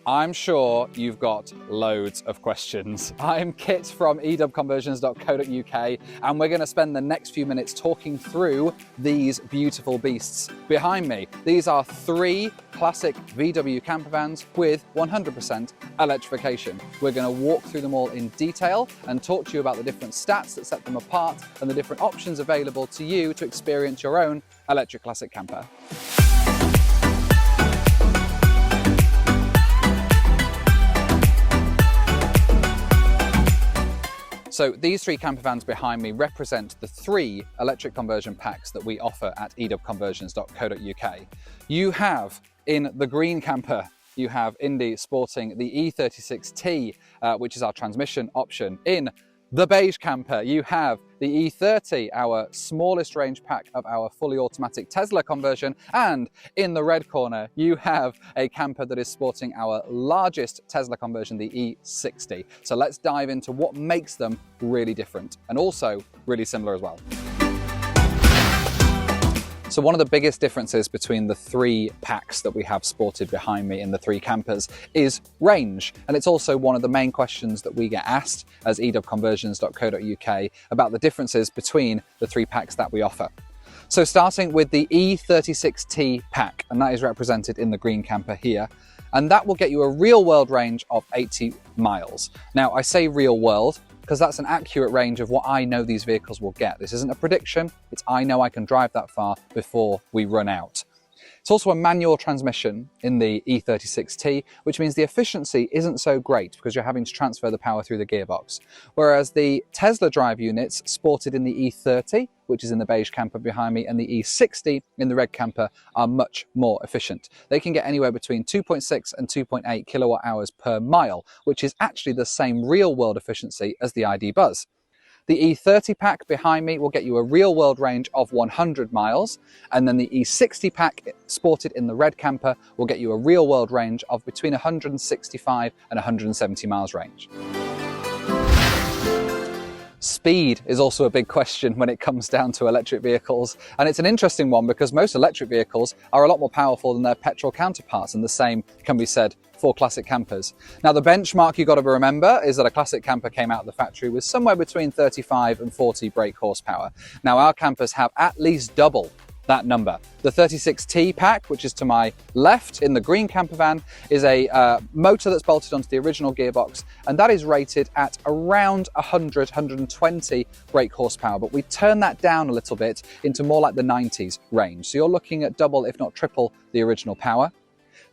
I'm sure you've got loads of questions. I'm Kit from edubconversions.co.uk, and we're going to spend the next few minutes talking through these beautiful beasts behind me. These are 3 classic VW camper vans with 100% electrification. We're going to walk through them all in detail and talk to you about the different stats that set them apart and the different options available to you to experience your own electric classic camper. So these 3 camper vans behind me represent the 3 electric conversion packs that we offer at edubconversions.co.uk. You have, in the green camper, you have Indy sporting the E36T, which is our transmission option. In the beige camper, you have the E30, our smallest range pack of our fully automatic Tesla conversion. And in the red corner, you have a camper that is sporting our largest Tesla conversion, the E60. So let's dive into what makes them really different and also really similar as well. So one of the biggest differences between the 3 packs that we have sported behind me in the 3 campers is range. And it's also one of the main questions that we get asked as edubconversions.co.uk about the differences between the 3 packs that we offer. So starting with the E36T pack, and that is represented in the green camper here. And that will get you a real world range of 80 miles. Now I say real world because that's an accurate range of what I know these vehicles will get. This isn't a prediction, it's I know I can drive that far before we run out. It's also a manual transmission in the E36T, which means the efficiency isn't so great because you're having to transfer the power through the gearbox. Whereas the Tesla drive units sported in the E30, which is in the beige camper behind me, and the E60 in the red camper are much more efficient. They can get anywhere between 2.6 and 2.8 kilowatt hours per mile, which is actually the same real world efficiency as the ID Buzz. The E30 pack behind me will get you a real world range of 100 miles, and then the E60 pack sported in the red camper will get you a real world range of between 165 and 170 miles range. Speed is also a big question when it comes down to electric vehicles, and it's an interesting one because most electric vehicles are a lot more powerful than their petrol counterparts, and the same can be said for classic campers. Now the benchmark you've got to remember is that a classic camper came out of the factory with somewhere between 35 and 40 brake horsepower. Now our campers have at least double that number. The 36T pack, which is to my left in the green camper van, is a motor that's bolted onto the original gearbox, and that is rated at around 100-120 brake horsepower, but we turn that down a little bit into more like the 90s range. So you're looking at double, if not triple, the original power.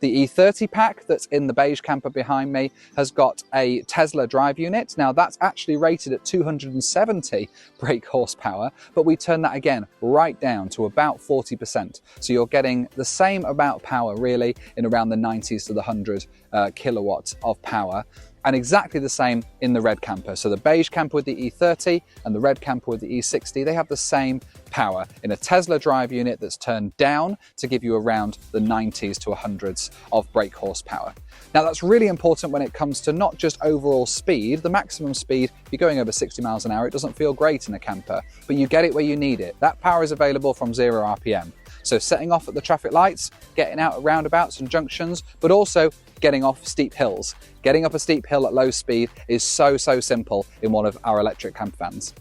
The E30 pack that's in the beige camper behind me has got a Tesla drive unit. Now that's actually rated at 270 brake horsepower, but we turn that again right down to about 40%. So you're getting the same amount of power really in around the 90s to the 100 kilowatts of power. And exactly the same in the red camper. So the beige camper with the E30 and the red camper with the E60, they have the same power in a Tesla drive unit that's turned down to give you around the 90s to 100s of brake horsepower. Now that's really important when it comes to not just overall speed. The maximum speed, if you're going over 60 miles an hour, it doesn't feel great in a camper, but you get it where you need it. That power is available from 0 RPM. So setting off at the traffic lights, getting out at roundabouts and junctions, but also getting off steep hills. Getting up a steep hill at low speed is so simple in one of our electric camper vans.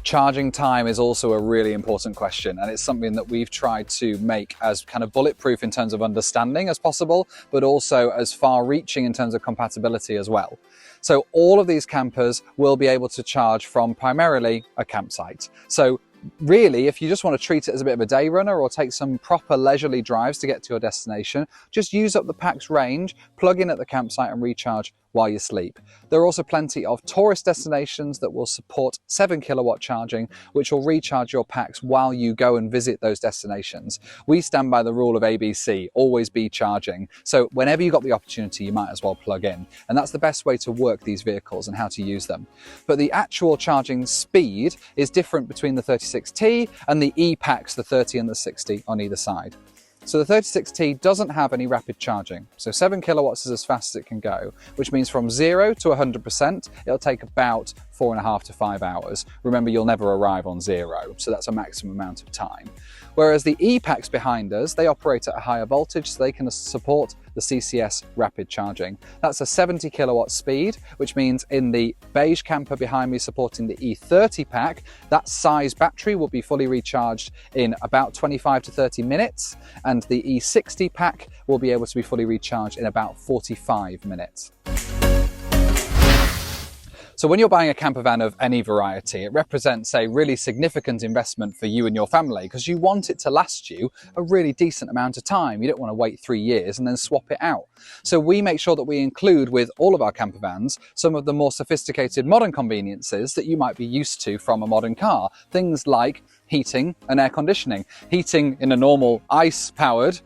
Charging time is also a really important question, and it's something that we've tried to make as kind of bulletproof in terms of understanding as possible, but also as far-reaching in terms of compatibility as well. So all of these campers will be able to charge from primarily a campsite. So really, if you just want to treat it as a bit of a day runner or take some proper leisurely drives to get to your destination, just use up the pack's range, plug in at the campsite and recharge while you sleep. There are also plenty of tourist destinations that will support 7 kilowatt charging, which will recharge your packs while you go and visit those destinations. We stand by the rule of ABC, always be charging. So whenever you've got the opportunity, you might as well plug in. And that's the best way to work these vehicles and how to use them. But the actual charging speed is different between the 36T and the E-packs, the 30 and the 60 on either side. So the 36T doesn't have any rapid charging. So 7 kilowatts is as fast as it can go, which means from 0 to 100%, it'll take about 4.5 to 5 hours. Remember, you'll never arrive on 0, so that's a maximum amount of time. Whereas the E-packs behind us, they operate at a higher voltage, so they can support the CCS rapid charging. That's a 70 kilowatt speed, which means in the beige camper behind me supporting the E30 pack, that size battery will be fully recharged in about 25 to 30 minutes, and the E60 pack will be able to be fully recharged in about 45 minutes. So when you're buying a camper van of any variety, it represents a really significant investment for you and your family because you want it to last you a really decent amount of time. You don't want to wait 3 years and then swap it out. So we make sure that we include with all of our camper vans some of the more sophisticated modern conveniences that you might be used to from a modern car. Things like heating and air conditioning. Heating in a normal ICE-powered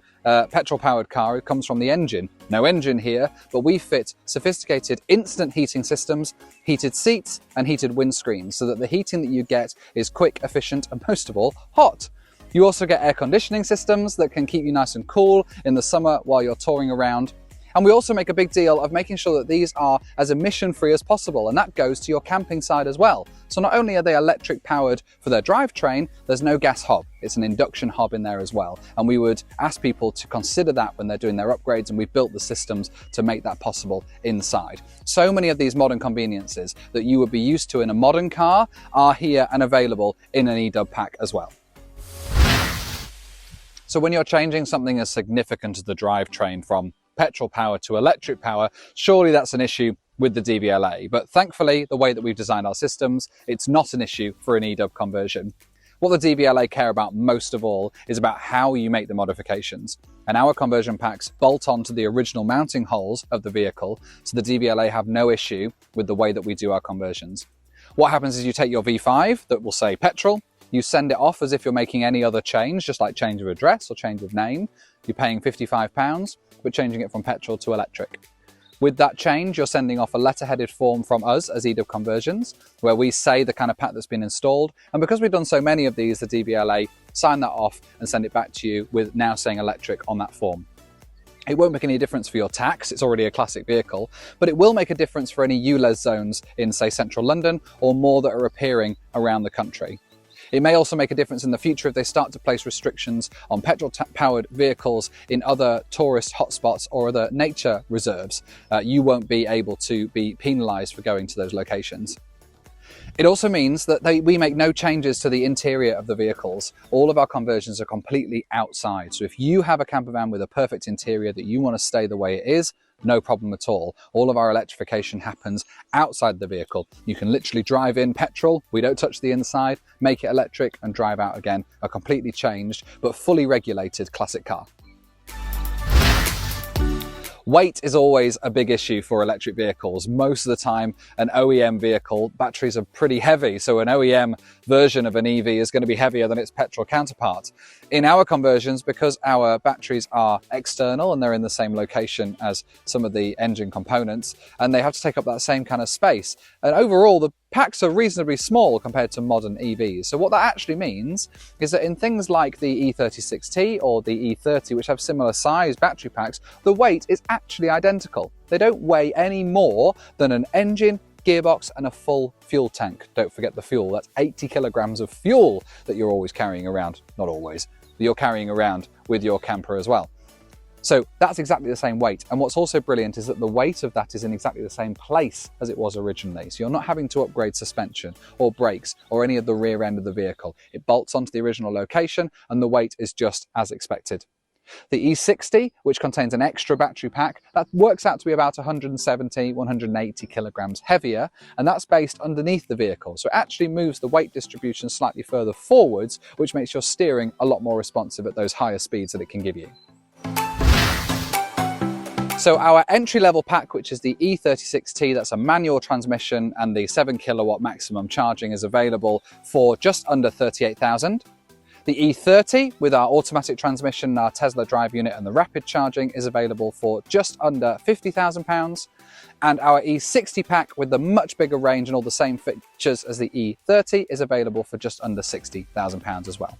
petrol-powered car, it comes from the engine. No engine here, but we fit sophisticated instant heating systems, heated seats and heated windscreens so that the heating that you get is quick, efficient and most of all, hot. You also get air conditioning systems that can keep you nice and cool in the summer while you're touring around. And we also make a big deal of making sure that these are as emission-free as possible, and that goes to your camping side as well. So not only are they electric powered for their drivetrain, there's no gas hob. It's an induction hob in there as well. And we would ask people to consider that when they're doing their upgrades, and we've built the systems to make that possible inside. So many of these modern conveniences that you would be used to in a modern car are here and available in an eDub pack as well. So when you're changing something as significant as the drivetrain from petrol power to electric power, surely that's an issue with the DVLA. But thankfully, the way that we've designed our systems, it's not an issue for an eDub conversion. What the DVLA care about most of all is about how you make the modifications. And our conversion packs bolt onto the original mounting holes of the vehicle, so the DVLA have no issue with the way that we do our conversions. What happens is you take your V5 that will say petrol, you send it off as if you're making any other change, just like change of address or change of name. You're paying £55, but changing it from petrol to electric. With that change, you're sending off a letter-headed form from us as eDub Conversions, where we say the kind of pack that's been installed. And because we've done so many of these, the DVLA sign that off and send it back to you with now saying electric on that form. It won't make any difference for your tax, it's already a classic vehicle, but it will make a difference for any ULEZ zones in, say, central London or more that are appearing around the country. It may also make a difference in the future if they start to place restrictions on petrol-powered vehicles in other tourist hotspots or other nature reserves. You won't be able to be penalised for going to those locations. It also means that we make no changes to the interior of the vehicles. All of our conversions are completely outside. So if you have a camper van with a perfect interior that you want to stay the way it is, no problem at all. All of our electrification happens outside the vehicle. You can literally drive in petrol, we don't touch the inside, make it electric and drive out again. A completely changed but fully regulated classic car. Weight is always a big issue for electric vehicles. Most of the time, an OEM vehicle, batteries are pretty heavy, so an OEM version of an EV is going to be heavier than its petrol counterpart. In our conversions, because our batteries are external and they're in the same location as some of the engine components, and they have to take up that same kind of space. And overall, the packs are reasonably small compared to modern EVs. So what that actually means is that in things like the E36T or the E30, which have similar size battery packs, the weight is actually identical. They don't weigh any more than an engine, gearbox and a full fuel tank. Don't forget the fuel. That's 80 kilograms of fuel that you're always carrying around. Not always, but you're carrying around with your camper as well. So that's exactly the same weight. And what's also brilliant is that the weight of that is in exactly the same place as it was originally. So you're not having to upgrade suspension or brakes or any of the rear end of the vehicle. It bolts onto the original location and the weight is just as expected. The E60, which contains an extra battery pack, that works out to be about 170, 180 kilograms heavier, and that's based underneath the vehicle. So it actually moves the weight distribution slightly further forwards, which makes your steering a lot more responsive at those higher speeds that it can give you. So our entry-level pack, which is the E36T, that's a manual transmission and the 7 kilowatt maximum charging, is available for just under 38,000. The E30 with our automatic transmission, our Tesla drive unit and the rapid charging is available for just under £50,000. And our E60 pack with the much bigger range and all the same features as the E30 is available for just under £60,000 as well.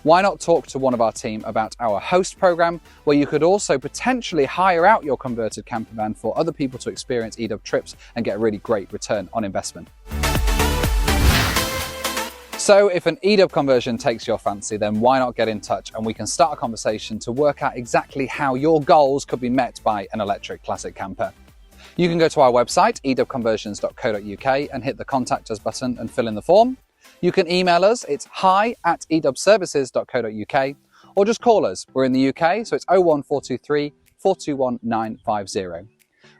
Why not talk to one of our team about our host program, where you could also potentially hire out your converted camper van for other people to experience eDub trips and get a really great return on investment. So if an eDub conversion takes your fancy, then why not get in touch and we can start a conversation to work out exactly how your goals could be met by an electric classic camper. You can go to our website, edubconversions.co.uk, and hit the Contact Us button and fill in the form. You can email us, it's hi@edubservices.co.uk, or just call us. We're in the UK, so it's 01423 421 950.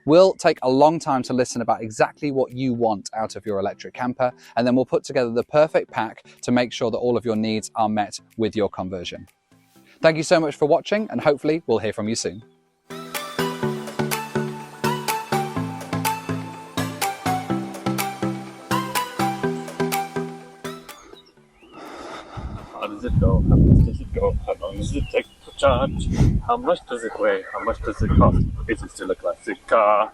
We'll take a long time to listen about exactly what you want out of your electric camper, and then we'll put together the perfect pack to make sure that all of your needs are met with your conversion. Thank you so much for watching, and hopefully we'll hear from you soon. How does it go? How much does it go? How long does it take to charge? How much does it weigh? How much does it cost? Is it still a classic car?